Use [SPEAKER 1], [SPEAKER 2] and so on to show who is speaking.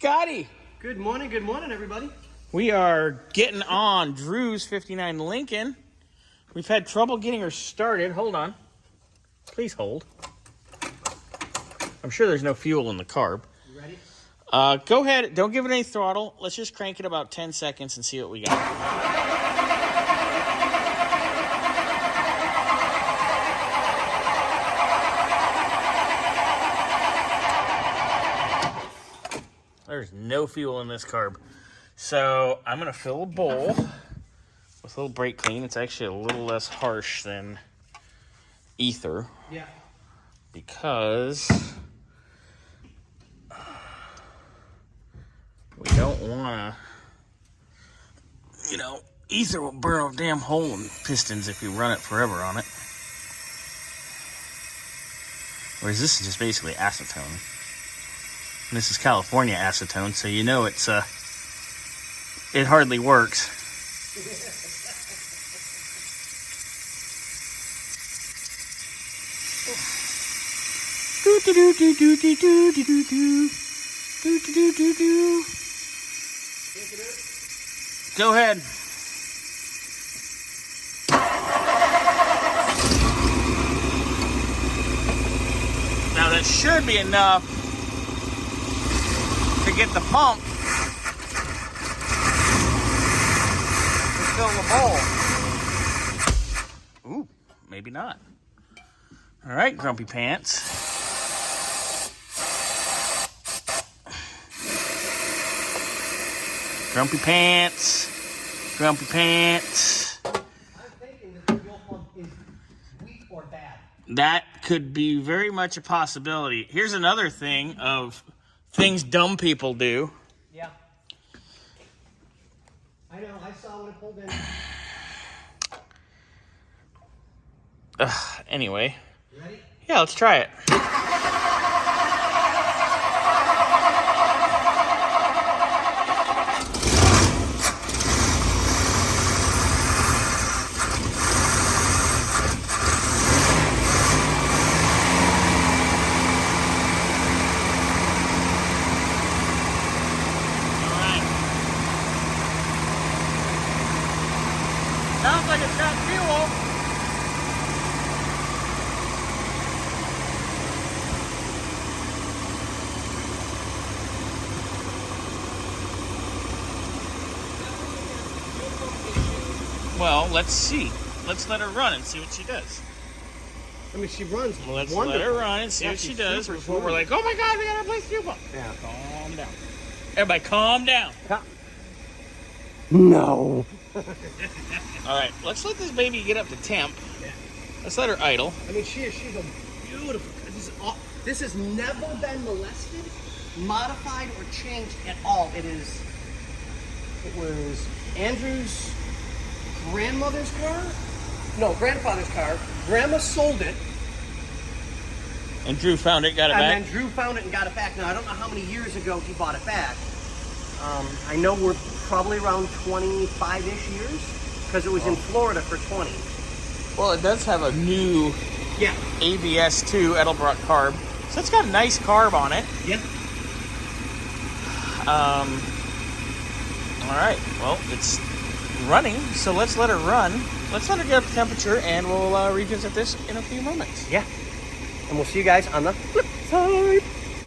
[SPEAKER 1] Scotty.
[SPEAKER 2] Good morning, everybody.
[SPEAKER 1] We are getting on Drew's 59 Lincoln. We've had trouble getting her started. Hold on. Please hold. I'm sure there's no fuel in the carb.
[SPEAKER 2] You ready?
[SPEAKER 1] Go ahead. Don't give it any throttle. Let's just crank it about 10 seconds and see what we got. There's no fuel in this carb. So I'm going to fill a bowl with a little brake clean. It's actually a little less harsh than ether.
[SPEAKER 2] Yeah.
[SPEAKER 1] Because we don't want to, ether will burn a damn hole in pistons if you run it forever on it. Whereas this is just basically acetone. And this is California acetone, so it hardly works. Go ahead. Now that should be enough to get the pump to fill the bowl. Ooh, maybe not. All right, Grumpy Pants. Grumpy Pants. Grumpy Pants.
[SPEAKER 2] I'm thinking that the fuel pump is weak or bad.
[SPEAKER 1] That could be very much a possibility. Here's another thing of things dumb people do.
[SPEAKER 2] Yeah. I know, I saw when it pulled in.
[SPEAKER 1] Anyway.
[SPEAKER 2] You ready?
[SPEAKER 1] Yeah, let's try it. Sounds like it's got fuel. Well, let's see. Let's let her run and see what she does.
[SPEAKER 2] I mean, she runs
[SPEAKER 1] Let's
[SPEAKER 2] wonderful.
[SPEAKER 1] let her run and see what she does before we're like, oh my God, we gotta replace fuel pump.
[SPEAKER 2] Yeah.
[SPEAKER 1] Calm down. Everybody calm down.
[SPEAKER 2] No.
[SPEAKER 1] All right, let's let this baby get up to temp.
[SPEAKER 2] Yeah.
[SPEAKER 1] Let's let her idle.
[SPEAKER 2] I mean, she's a beautiful. This has never been molested, modified, or changed at all. It was Andrew's grandmother's car. No, grandfather's car. Grandma sold it.
[SPEAKER 1] And Drew found it, got it back.
[SPEAKER 2] And then Drew found it and got it back. Now, I don't know how many years ago he bought it back. I know we're probably around 25-ish years, because it was in Florida for 20.
[SPEAKER 1] Well, it does have a new
[SPEAKER 2] Yeah.
[SPEAKER 1] ABS2 Edelbrock carb. So it's got a nice carb on it.
[SPEAKER 2] Yeah.
[SPEAKER 1] All right, well, it's running, so let's let her run. Let's let her get up to temperature, and we'll revisit this in a few moments.
[SPEAKER 2] Yeah. And we'll see you guys on the flip side.